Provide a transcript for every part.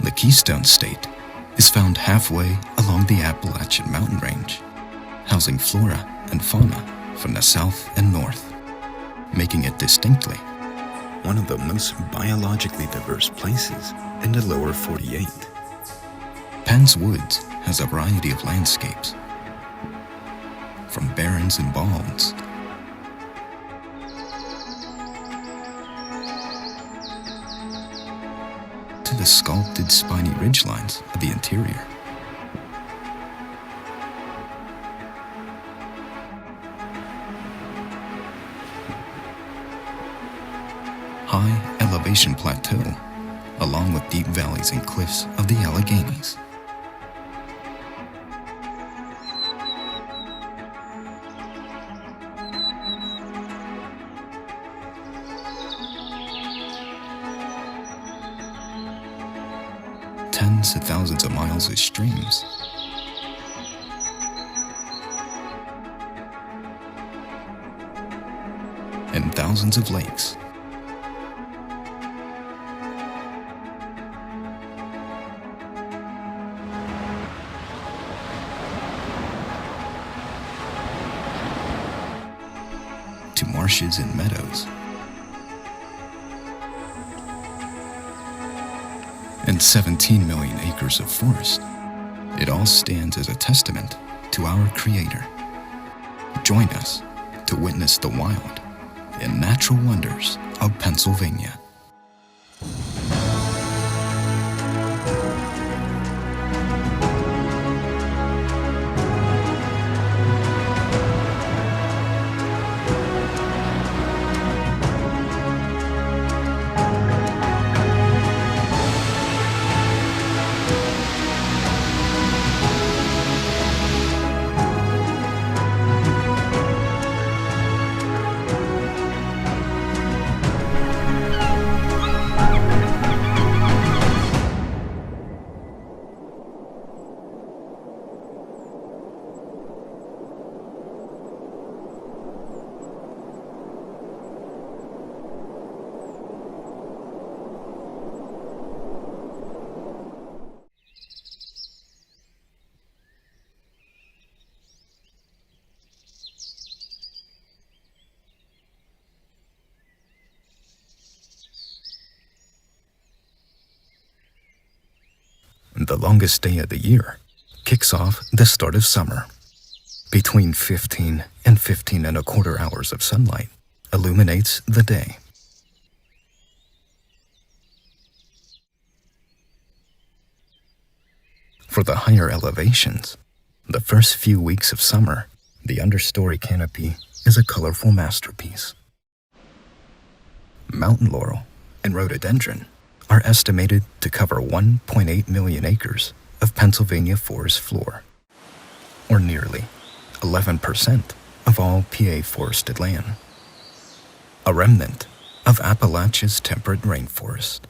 The Keystone State is found halfway along the Appalachian mountain range, housing flora and fauna from the south and north, making it distinctly one of the most biologically diverse places in the lower 48. Penn's Woods has a variety of landscapes, from barrens and balds to the sculpted spiny ridgelines of the interior. High elevation plateau, along with deep valleys and cliffs of the Alleghenies. Tens of thousands of miles of streams, and thousands of lakes. To marshes and meadows, and 17 million acres of forest. It all stands as a testament to our Creator. Join us to witness the wild and natural wonders of Pennsylvania. The longest day of the year kicks off the start of summer. Between 15 and 15 and a quarter hours of sunlight illuminates the day. For the higher elevations, the first few weeks of summer, the understory canopy is a colorful masterpiece. Mountain laurel and rhododendron are estimated to cover 1.8 million acres of Pennsylvania forest floor, or nearly 11% of all PA forested land, a remnant of Appalachia's temperate rainforest.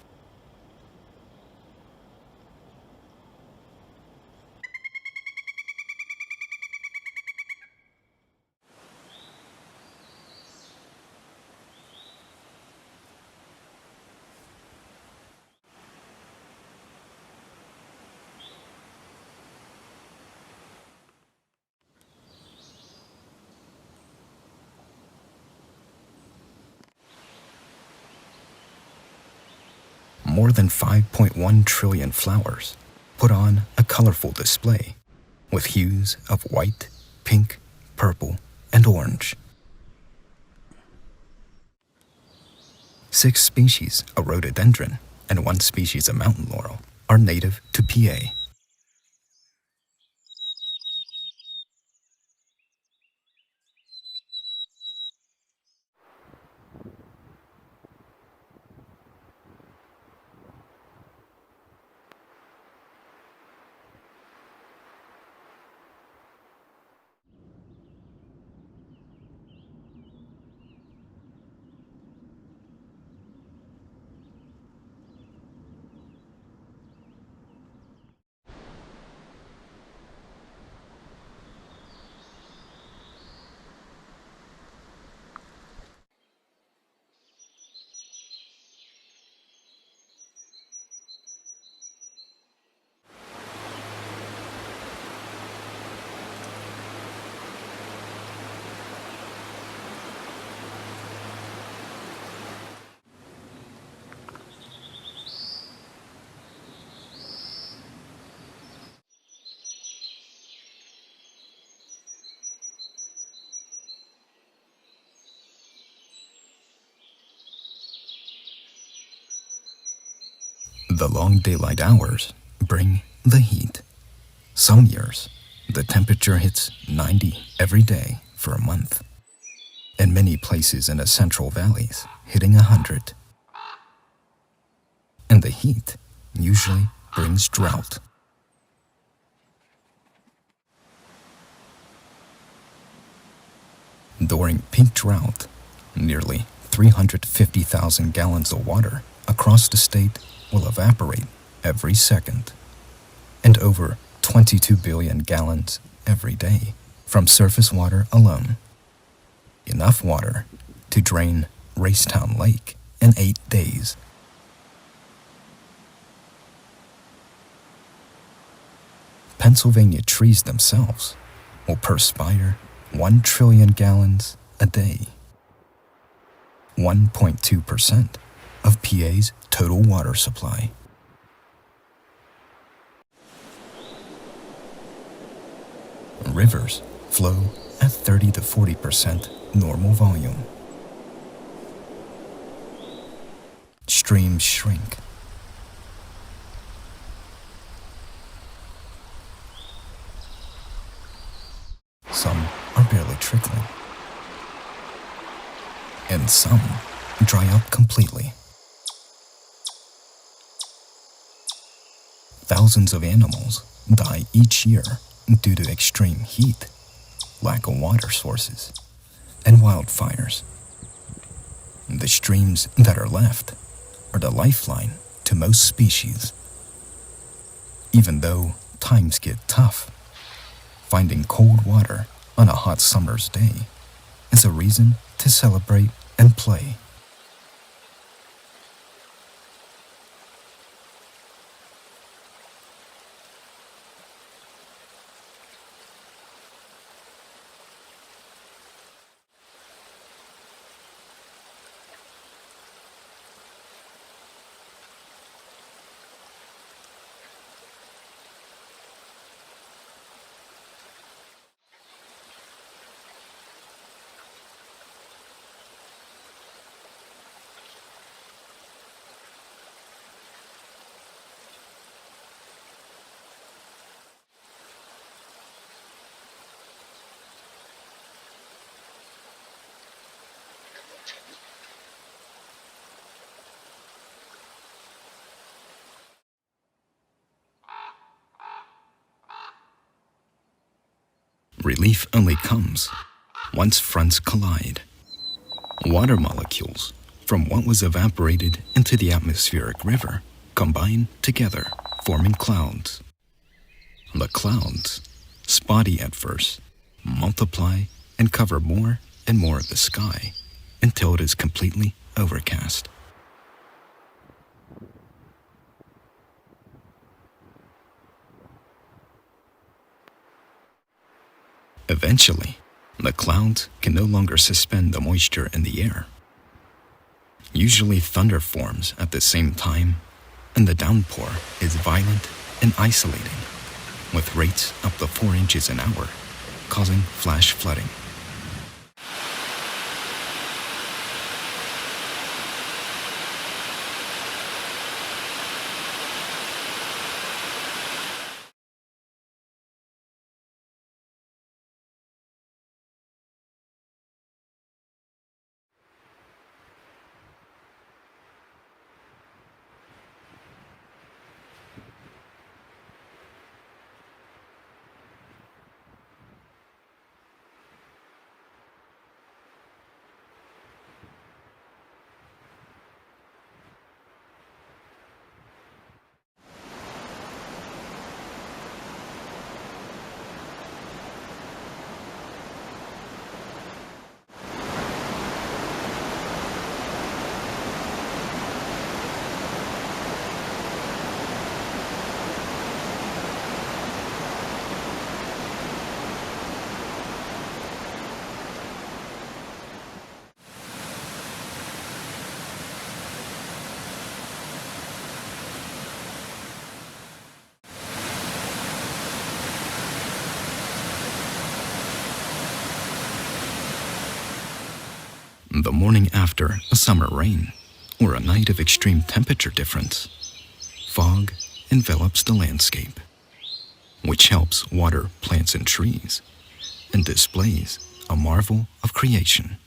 More than 5.1 trillion flowers put on a colorful display with hues of white, pink, purple, and orange. 6 species of rhododendron and 1 species of mountain laurel are native to PA. The long daylight hours bring the heat. Some years, the temperature hits 90 every day for a month. In many places in the Central Valleys, hitting 100. And the heat usually brings drought. During peak drought, nearly 350,000 gallons of water across the state will evaporate every second, and over 22 billion gallons every day from surface water alone. Enough water to drain Racetown Lake in 8 days. Pennsylvania trees themselves will perspire 1 trillion gallons a day. 1.2% of PA's total water supply. Rivers flow at 30 to 40% normal volume. Streams shrink. Some are barely trickling. And some dry up completely. Thousands of animals die each year due to extreme heat, lack of water sources, and wildfires. The streams that are left are the lifeline to most species. Even though times get tough, finding cold water on a hot summer's day is a reason to celebrate and play. Relief only comes once fronts collide. Water molecules from what was evaporated into the atmospheric river combine together, forming clouds. The clouds, spotty at first, multiply and cover more and more of the sky until it is completely overcast. Eventually, the clouds can no longer suspend the moisture in the air. Usually thunder forms at the same time, and the downpour is violent and isolating, with rates up to 4 inches an hour, causing flash flooding. The morning after a summer rain or a night of extreme temperature difference, fog envelops the landscape, which helps water plants and trees and displays a marvel of creation.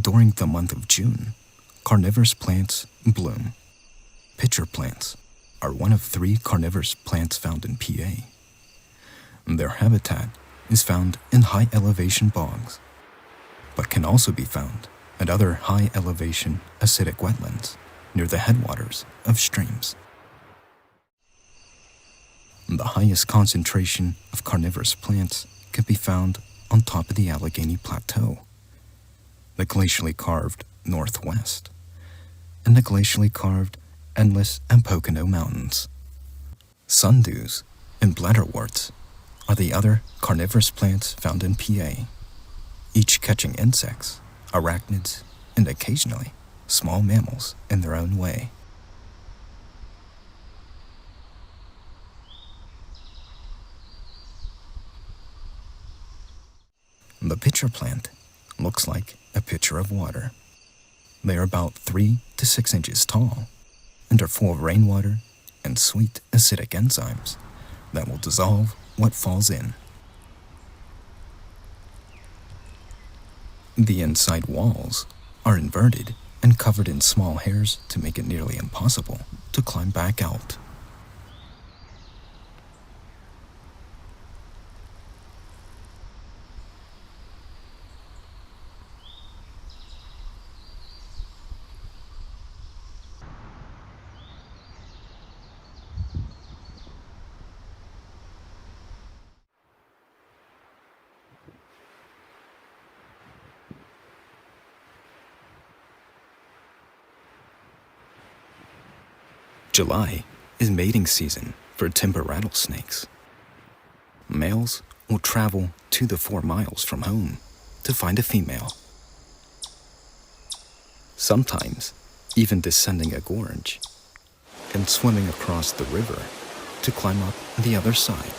During the month of June, carnivorous plants bloom. Pitcher plants are one of 3 carnivorous plants found in PA. Their habitat is found in high elevation bogs, but can also be found at other high elevation acidic wetlands near the headwaters of streams. The highest concentration of carnivorous plants can be found on top of the Allegheny Plateau, the glacially carved Northwest, and the glacially carved Endless and Pocono Mountains. Sundews and bladderworts are the other carnivorous plants found in PA, each catching insects, arachnids, and occasionally small mammals in their own way. The pitcher plant looks like a pitcher of water. They are about 3 to 6 inches tall and are full of rainwater and sweet acidic enzymes that will dissolve what falls in. The inside walls are inverted and covered in small hairs to make it nearly impossible to climb back out. July is mating season for timber rattlesnakes. Males will travel 2 to 4 miles from home to find a female, sometimes even descending a gorge and swimming across the river to climb up the other side.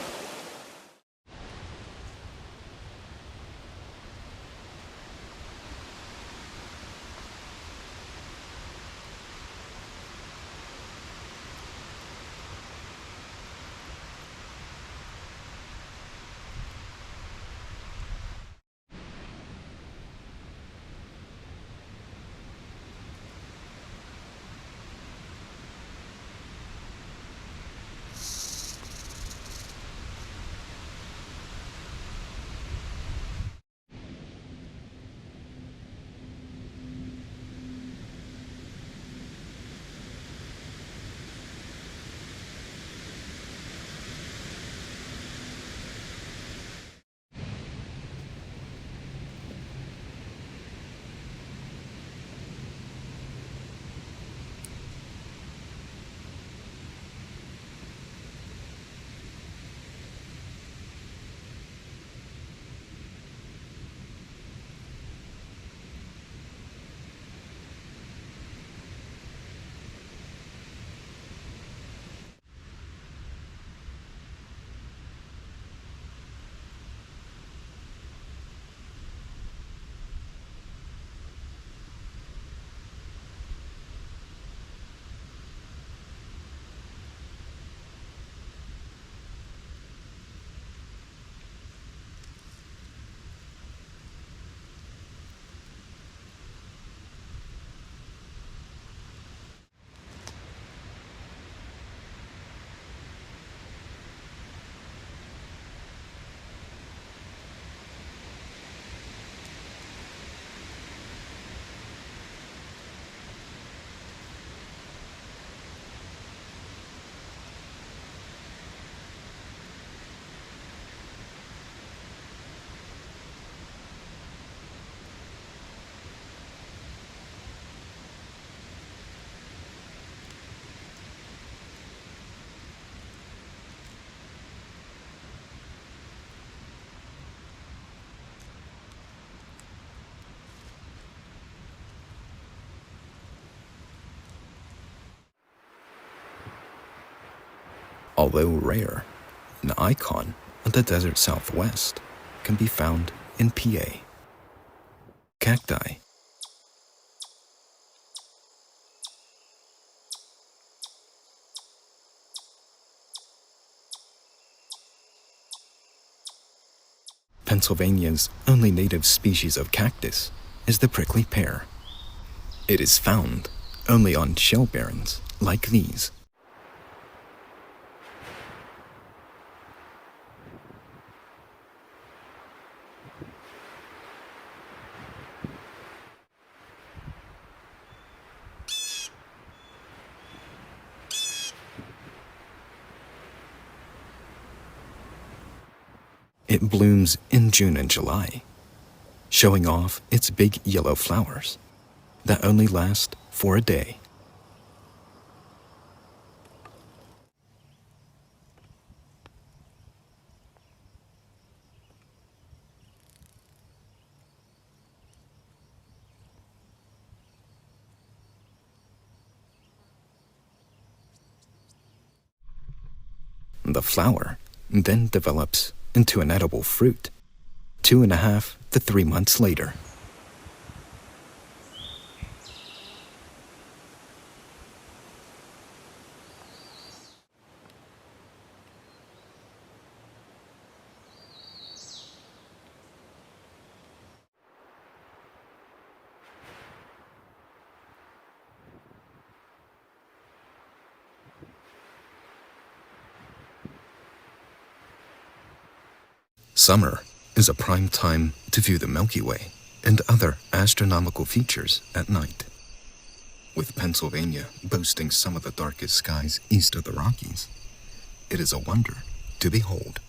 Although rare, an icon of the desert Southwest can be found in PA. Cacti. Pennsylvania's only native species of cactus is the prickly pear. It is found only on shell barrens like these. It blooms in June and July, showing off its big yellow flowers that only last for a day. The flower then develops into an edible fruit 2.5 to 3 months later. Summer is a prime time to view the Milky Way and other astronomical features at night. With Pennsylvania boasting some of the darkest skies east of the Rockies, it is a wonder to behold.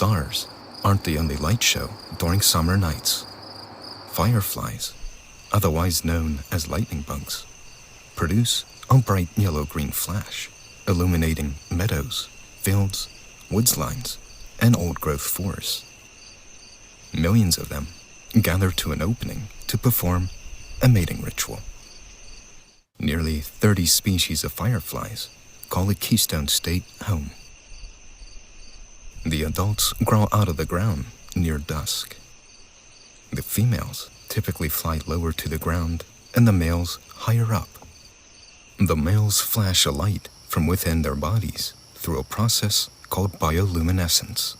stars aren't the only light show during summer nights. Fireflies, otherwise known as lightning bugs, produce a bright yellow-green flash, illuminating meadows, fields, woods lines, and old-growth forests. Millions of them gather to an opening to perform a mating ritual. Nearly 30 species of fireflies call the Keystone State home. The adults grow out of the ground near dusk. The females typically fly lower to the ground and the males higher up. The males flash a light from within their bodies through a process called bioluminescence.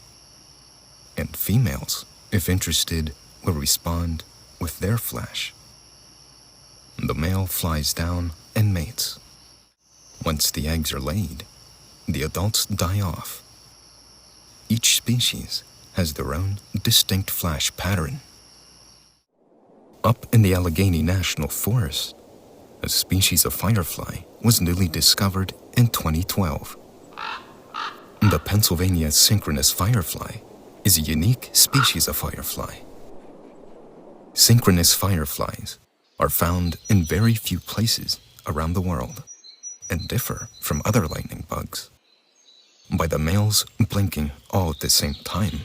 And females, if interested, will respond with their flash. The male flies down and mates. Once the eggs are laid, the adults die off. Each species has their own distinct flash pattern. Up in the Allegheny National Forest, a species of firefly was newly discovered in 2012. The Pennsylvania synchronous firefly is a unique species of firefly. Synchronous fireflies are found in very few places around the world and differ from other lightning bugs by the males blinking all at the same time.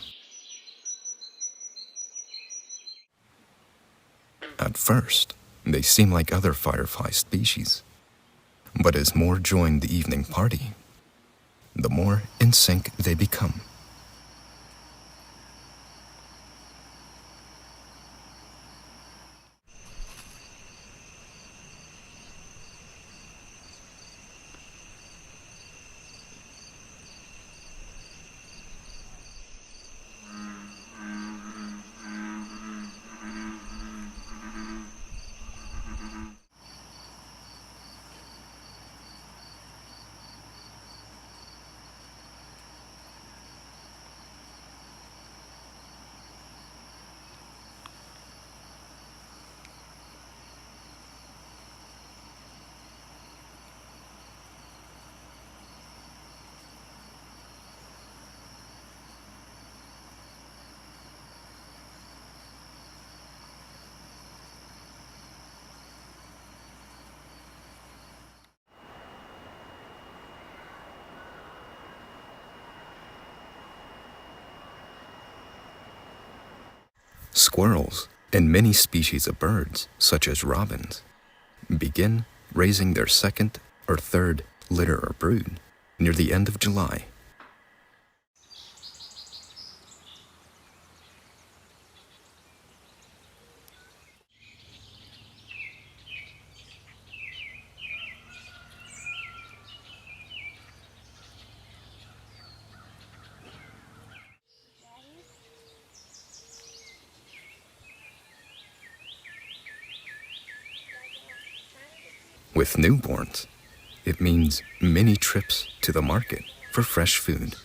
At first, they seem like other firefly species, but as more join the evening party, the more in sync they become. Squirrels and many species of birds, such as robins, begin raising their second or third litter or brood near the end of July. With newborns, it means many trips to the market for fresh food.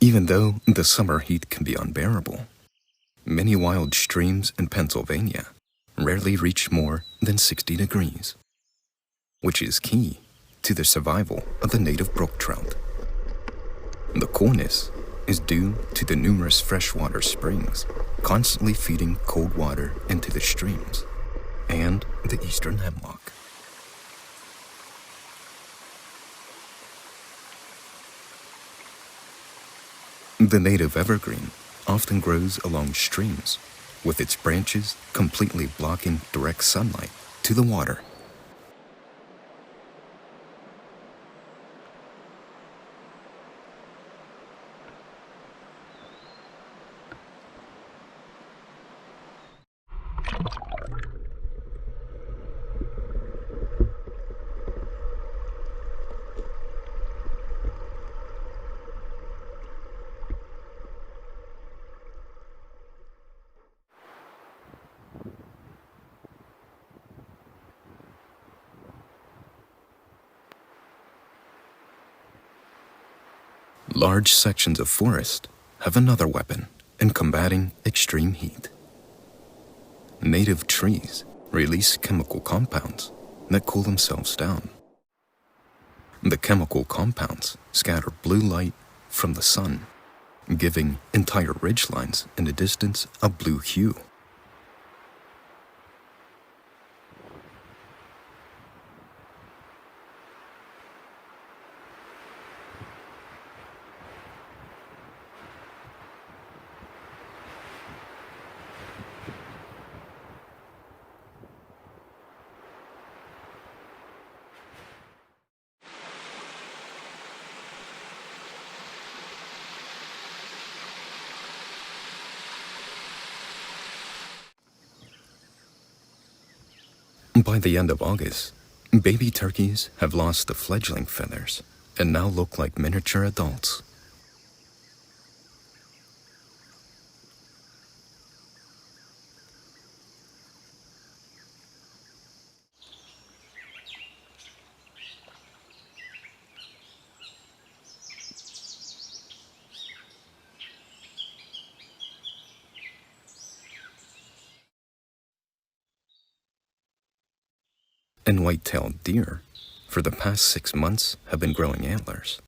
Even though the summer heat can be unbearable, many wild streams in Pennsylvania rarely reach more than 60 degrees, which is key to the survival of the native brook trout. The coolness is due to the numerous freshwater springs constantly feeding cold water into the streams and the eastern hemlock. The native evergreen often grows along streams, with its branches completely blocking direct sunlight to the water. Large sections of forest have another weapon in combating extreme heat. Native trees release chemical compounds that cool themselves down. The chemical compounds scatter blue light from the sun, giving entire ridgelines in the distance a blue hue. By the end of August, baby turkeys have lost the fledgling feathers and now look like miniature adults. And white-tailed deer, for the past 6 months, have been growing antlers.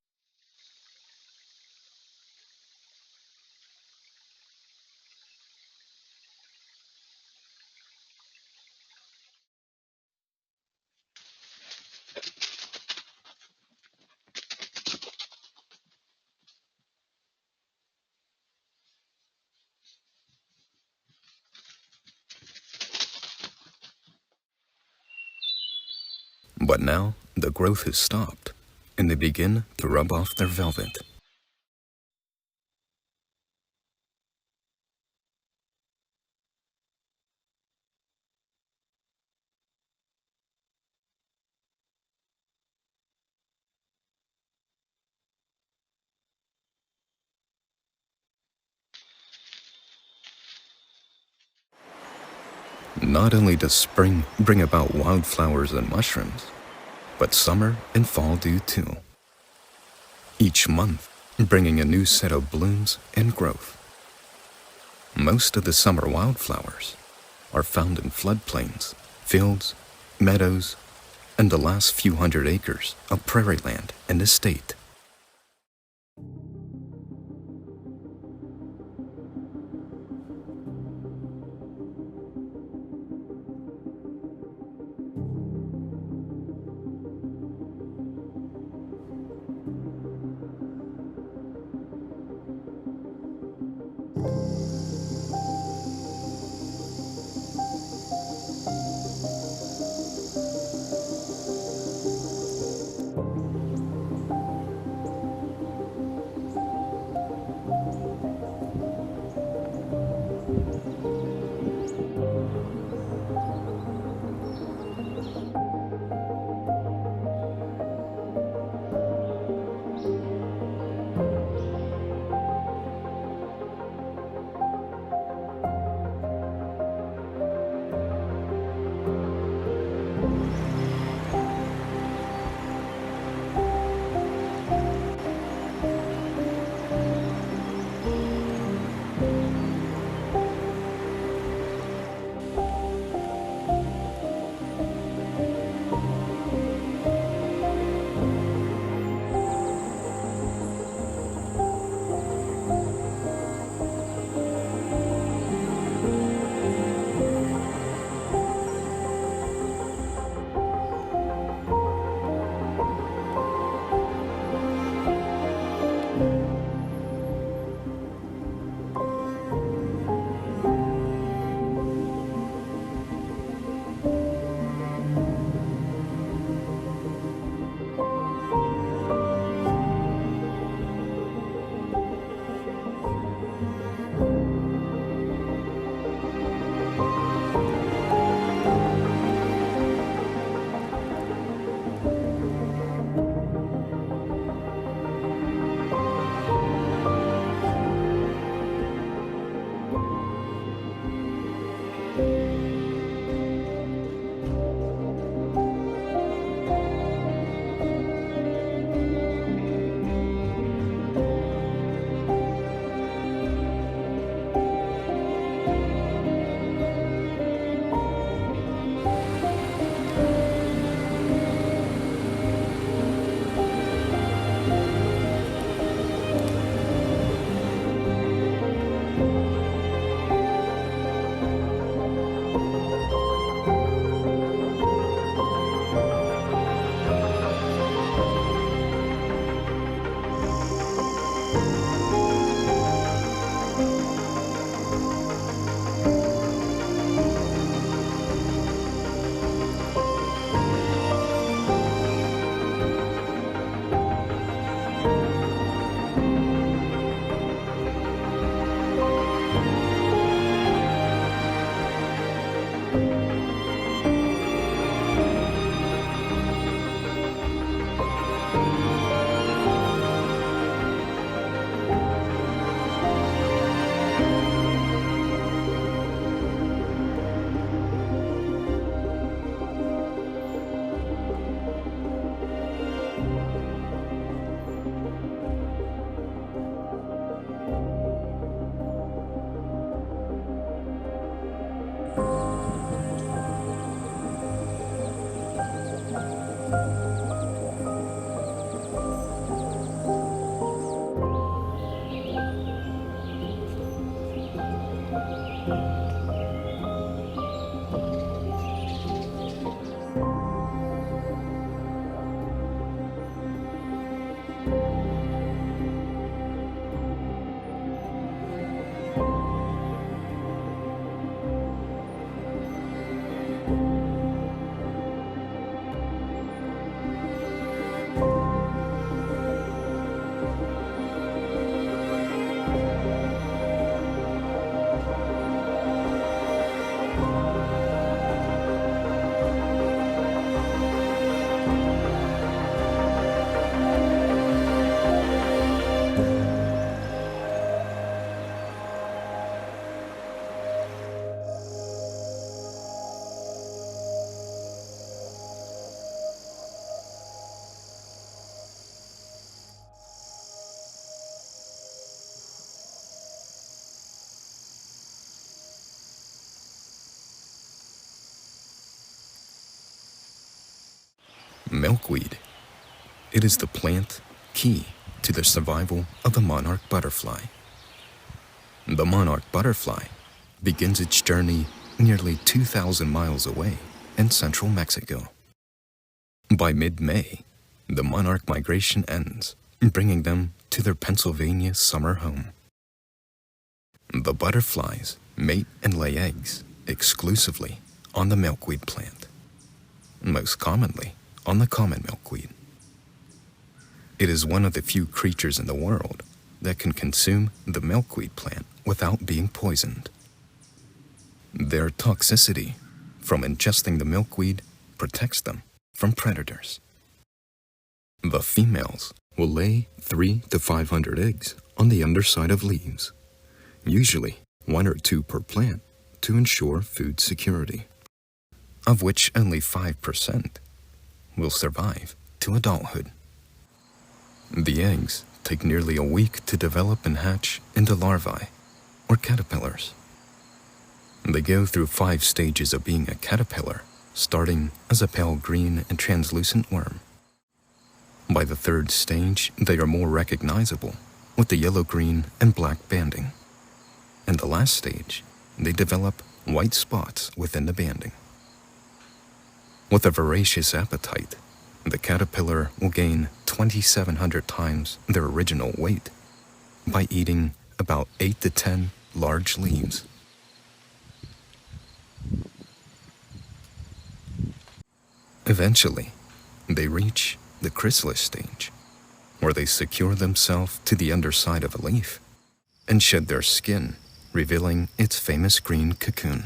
But now, the growth has stopped, and they begin to rub off their velvet. Not only does spring bring about wildflowers and mushrooms, but summer and fall do too. Each month, bringing a new set of blooms and growth. Most of the summer wildflowers are found in floodplains, fields, meadows, and the last few hundred acres of prairie land in the state. Milkweed. It is the plant key to the survival of the monarch butterfly. The monarch butterfly begins its journey nearly 2,000 miles away in central Mexico. By mid-May, the monarch migration ends, bringing them to their Pennsylvania summer home. The butterflies mate and lay eggs exclusively on the milkweed plant, most commonly on the common milkweed. It is one of the few creatures in the world that can consume the milkweed plant without being poisoned. Their toxicity from ingesting the milkweed protects them from predators. The females will lay 300 to 500 eggs on the underside of leaves, usually 1 or 2 per plant, to ensure food security, of which only 5% will survive to adulthood. The eggs take nearly a week to develop and hatch into larvae, or caterpillars. They go through 5 stages of being a caterpillar, starting as a pale green and translucent worm. By the 3rd stage, they are more recognizable, with the yellow-green and black banding. In the last stage, they develop white spots within the banding. With a voracious appetite, the caterpillar will gain 2,700 times their original weight by eating about 8 to 10 large leaves. Eventually, they reach the chrysalis stage, where they secure themselves to the underside of a leaf and shed their skin, revealing its famous green cocoon.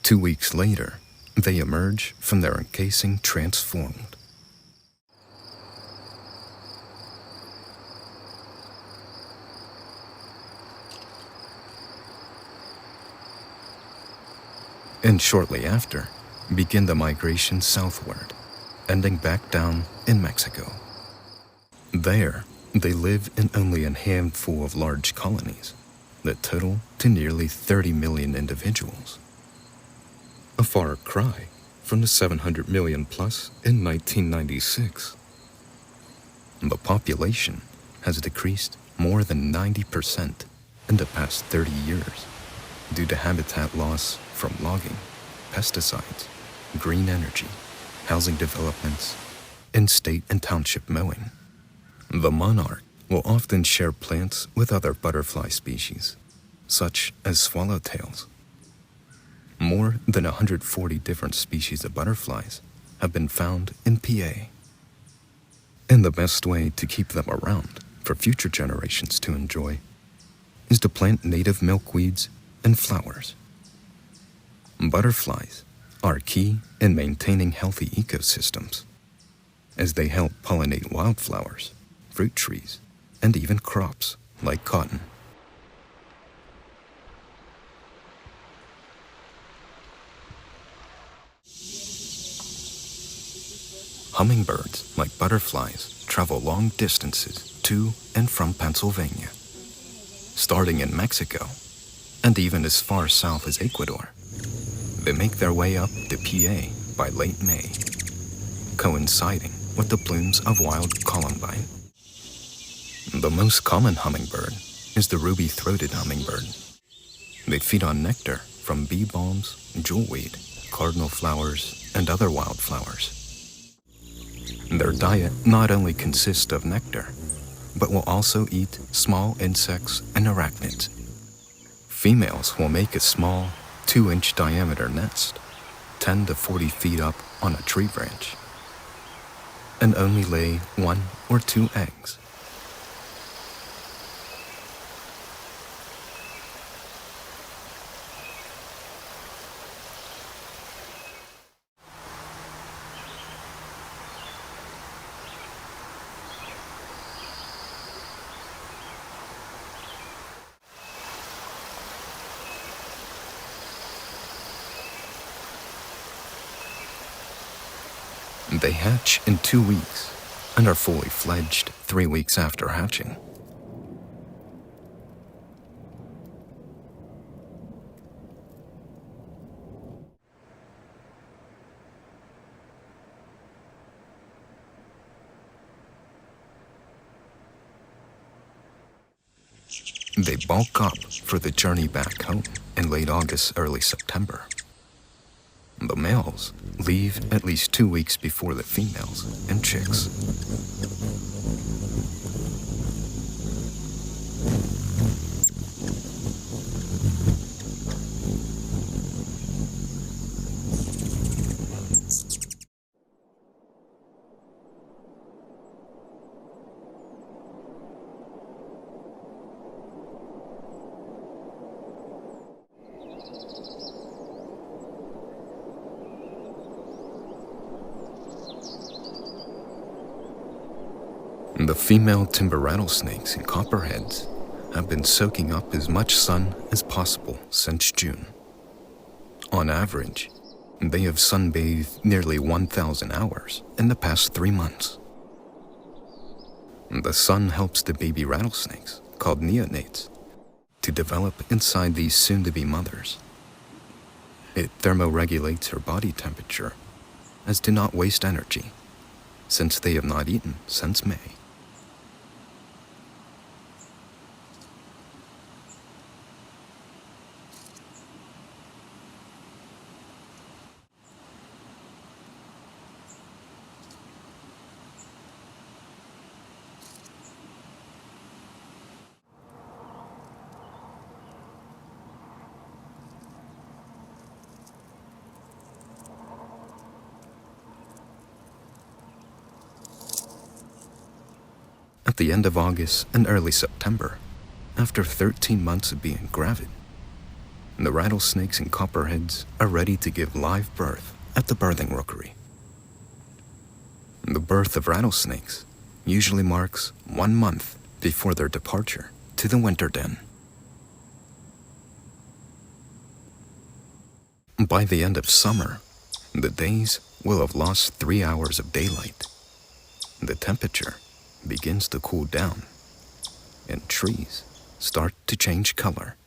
Two weeks later, they emerge from their encasing transformed. And shortly after, begin the migration southward, ending back down in Mexico. There, they live in only a handful of large colonies that total to nearly 30 million individuals. A far cry from the 700 million plus in 1996. The population has decreased more than 90% in the past 30 years due to habitat loss from logging, pesticides, green energy, housing developments, and state and township mowing. The monarch will often share plants with other butterfly species, such as swallowtails. More than 140 different species of butterflies have been found in PA. And the best way to keep them around for future generations to enjoy is to plant native milkweeds and flowers. Butterflies are key in maintaining healthy ecosystems, as they help pollinate wildflowers, fruit trees, and even crops like cotton. Hummingbirds, like butterflies, travel long distances to and from Pennsylvania, starting in Mexico and even as far south as Ecuador. They make their way up to PA by late May, coinciding with the blooms of wild columbine. The most common hummingbird is the ruby-throated hummingbird. They feed on nectar from bee balms, jewelweed, cardinal flowers, and other wildflowers. Their diet not only consists of nectar, but will also eat small insects and arachnids. Females will make a small 2-inch diameter nest, 10 to 40 feet up on a tree branch, and only lay 1 or 2 eggs. They hatch in 2 weeks and are fully fledged 3 weeks after hatching. They bulk up for the journey back home in late August, early September. The males leave at least 2 weeks before the females and chicks. The female timber rattlesnakes and copperheads have been soaking up as much sun as possible since June. On average, they have sunbathed nearly 1,000 hours in the past 3 months. The sun helps the baby rattlesnakes, called neonates, to develop inside these soon-to-be mothers. It thermoregulates her body temperature as to not waste energy, since they have not eaten since May. At the end of August and early September, after 13 months of being gravid, the rattlesnakes and copperheads are ready to give live birth at the birthing rookery. The birth of rattlesnakes usually marks 1 month before their departure to the winter den. By the end of summer, the days will have lost 3 hours of daylight. The temperature begins to cool down, and trees start to change color.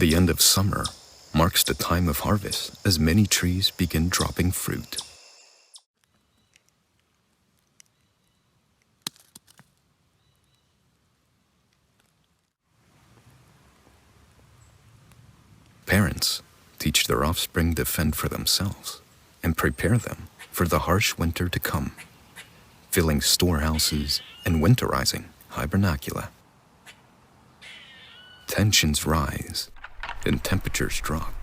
The end of summer marks the time of harvest as many trees begin dropping fruit. Parents teach their offspring to fend for themselves and prepare them for the harsh winter to come, filling storehouses and winterizing hibernacula. Tensions rise and temperatures drop,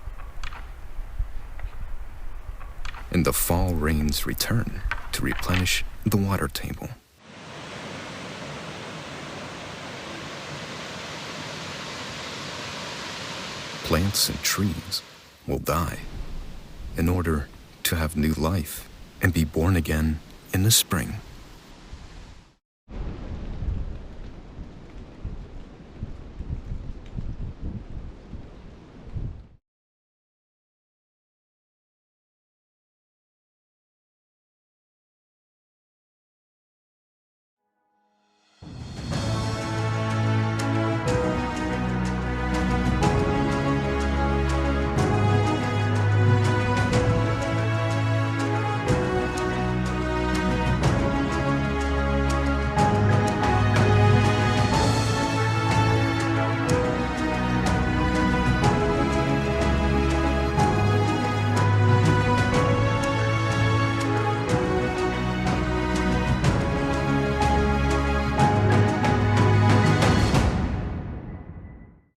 and the fall rains return to replenish the water table. Plants and trees will die in order to have new life and be born again in the spring.